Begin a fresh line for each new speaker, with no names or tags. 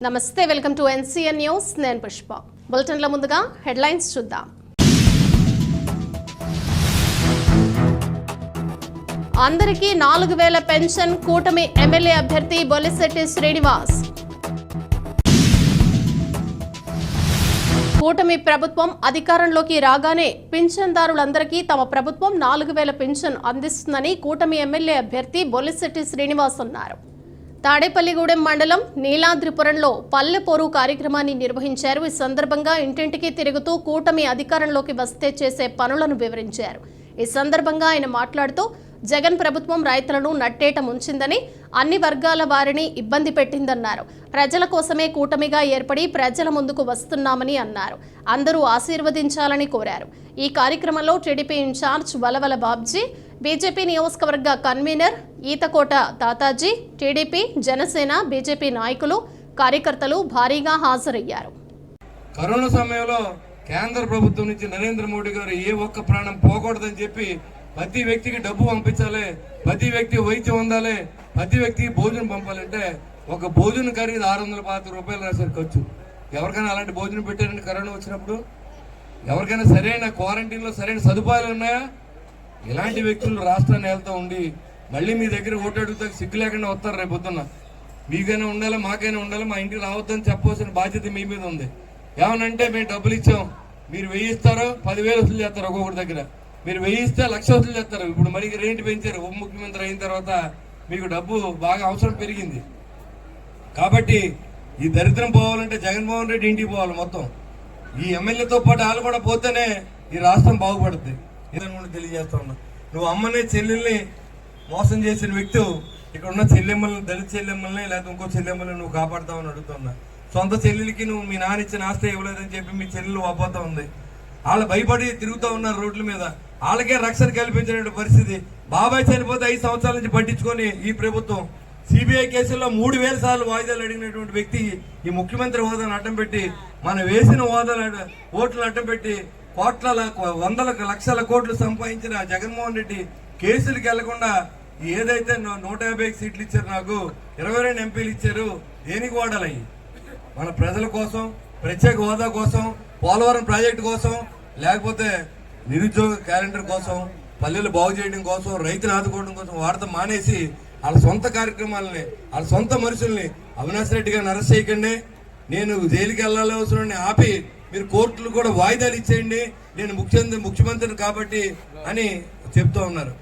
నమస్తే welcome to NCN news నేను పుష్ప బులెటిన్ల ముందుగా హెడ్లైన్స్ చూద్దాం అందరికీ 4000 పెన్షన్ కూటమి ఎమ్మెల్యే అభ్యర్థి బొలిశెట్టి శ్రీనివాస్ కూటమి ప్రభుత్వం అధికారంలోకి రాగానే పింఛన్దారులందరికీ తమ ప్రభుత్వం 4000 పెన్షన్ అందిస్తుందని కూటమి ఎమ్మెల్యే అభ్యర్థి బొలిశెట్టి శ్రీనివాస్ అన్నారు. తాడేపల్లిగూడెం మండలం నీలాద్రిపురంలో పల్లెపోరు కార్యక్రమాన్ని నిర్వహించారు. ఈ సందర్భంగా ఇంటింటికి తిరుగుతూ కూటమి అధికారంలోకి వస్తే చేసే పనులను వివరించారు. ఈ సందర్భంగా ఆయన మాట్లాడుతూ జగన్ ప్రభుత్వం రైతులను నట్టేట ముంచిందని, అన్ని వర్గాల వారిని ఇబ్బంది పెట్టిందన్నారు. ప్రజల కోసమే కూటమిగా ఏర్పడి ప్రజల ముందుకు వస్తున్నామని అన్నారు. అందరూ ఆశీర్వదించాలని కోరారు. ఈ కార్యక్రమంలో TDP incharge Valavala Babji, BJP నియోజకవర్గ convener Ethakota Tataji, TDP, Janasena, BJP నాయకులు, కార్యకర్తలు భారీగా హాజరయ్యారు.
కరోనా సమయంలో కేంద్ర ప్రభుత్వం నుంచి నరేంద్ర మోడీ గారు ఏ ఒక్క ప్రాణం పోకూడదని చెప్పి ప్రతి వ్యక్తికి డబ్బు పంపించాలి, ప్రతి వ్యక్తి వైద్యం ఉండాలి, ప్రతి వ్యక్తికి భోజనం పంపాలంటే ఒక భోజనం ఖరీదు 650 రూపాయలు రాశారు ఖర్చు. ఎవరికైనా అలాంటి భోజనం పెట్టారండి కరోనా వచ్చినప్పుడు? ఎవరికైనా సరైన క్వారంటైన్లో సరైన సదుపాయాలు ఉన్నాయా? ఇలాంటి వ్యక్తులు రాష్ట్రాన్ని వెళ్తూ ఉండి మళ్ళీ మీ దగ్గర ఓటు అడుగుతా సిగ్గు లేకుండా వస్తారు. రేపు పొద్దున్న మీకైనా ఉండాలి, మాకైనా ఉండాలి, మా ఇంటికి రావద్దని చెప్పవలసిన బాధ్యత మీ మీద ఉంది. ఏమనంటే మేము డబ్బులు ఇచ్చాం, మీరు 1000 ఇస్తారో 10,000 వసూలు చేస్తారు. ఒక్కొక్కటి దగ్గర మీరు 1000 ఇస్తే 1,00,000 వసూలు చేస్తారు. ఇప్పుడు మరి రేటు పెంచారు. ఉప ముఖ్యమంత్రి అయిన తర్వాత మీకు డబ్బు బాగా అవసరం పెరిగింది. కాబట్టి ఈ దరిద్రం పోవాలంటే జగన్మోహన్ రెడ్డి ఇంటికి పోవాలి. మొత్తం ఈ ఎమ్మెల్యేతో పాటు వాళ్ళు కూడా పోతేనే ఈ రాష్ట్రం బాగుపడుతుంది. ఏదైనా తెలియజేస్తా ఉన్నా, నువ్వు అమ్మని చెల్లెల్ని మోసం చేసిన వ్యక్తి ఇక్కడ ఉన్న చెల్లెమ్మల్ని, దళిత చెల్లెమ్మల్ని లేదా ఇంకో చెల్లెమ్మల్ని నువ్వు కాపాడుతావని అడుగుతున్నా. సొంత చెల్లెలకి నువ్వు మీ నాన్న ఇచ్చిన ఆస్తి ఇవ్వలేదని చెప్పి మీ చెల్లెలు వాపోతా ఉంది. వాళ్ళు భయపడి తిరుగుతూ ఉన్నారు రోడ్ల మీద. వాళ్ళకే రక్షణ కల్పించిన పరిస్థితి. బాబాయ్ చనిపోతే 5 సంవత్సరాల నుంచి పట్టించుకొని ఈ ప్రభుత్వం సిబిఐ కేసుల్లో 3000 సార్లు వాయిదాలు అడిగినటువంటి వ్యక్తి ఈ ముఖ్యమంత్రి హోదాను అడ్డం పెట్టి, మనం వేసిన హోదాలు ఓట్లు అడ్డం పెట్టి వందల లక్షల కోట్లు సంపాదించిన జగన్మోహన్ రెడ్డి కేసులకు వెళ్లకుండా ఏదైతే 150 సీట్లు ఇచ్చారు, నాకు 22 ఎంపీలు ఇచ్చారు, దేనికి వాడాలి? మన ప్రజల కోసం, ప్రత్యేక హోదా కోసం, పోలవరం ప్రాజెక్టు కోసం, లేకపోతే నిరుద్యోగ క్యాలెండర్ కోసం, పల్లెలు బాగు చేయడం కోసం, రైతులు ఆదుకోవడం కోసం వాడతాం మానేసి వాళ్ళ సొంత కార్యక్రమాలని, వాళ్ళ సొంత మనుషుల్ని అవినాష్ రెడ్డి గారిని అరెస్ట్ చేయకండి, నేను జైలుకి వెళ్ళాలి అవసరం ఆపి మీరు కోర్టులు కూడా వాయిదాలు ఇచ్చేయండి, నేను ముఖ్యమంత్రిని కాబట్టి అని చెప్తూ ఉన్నారు.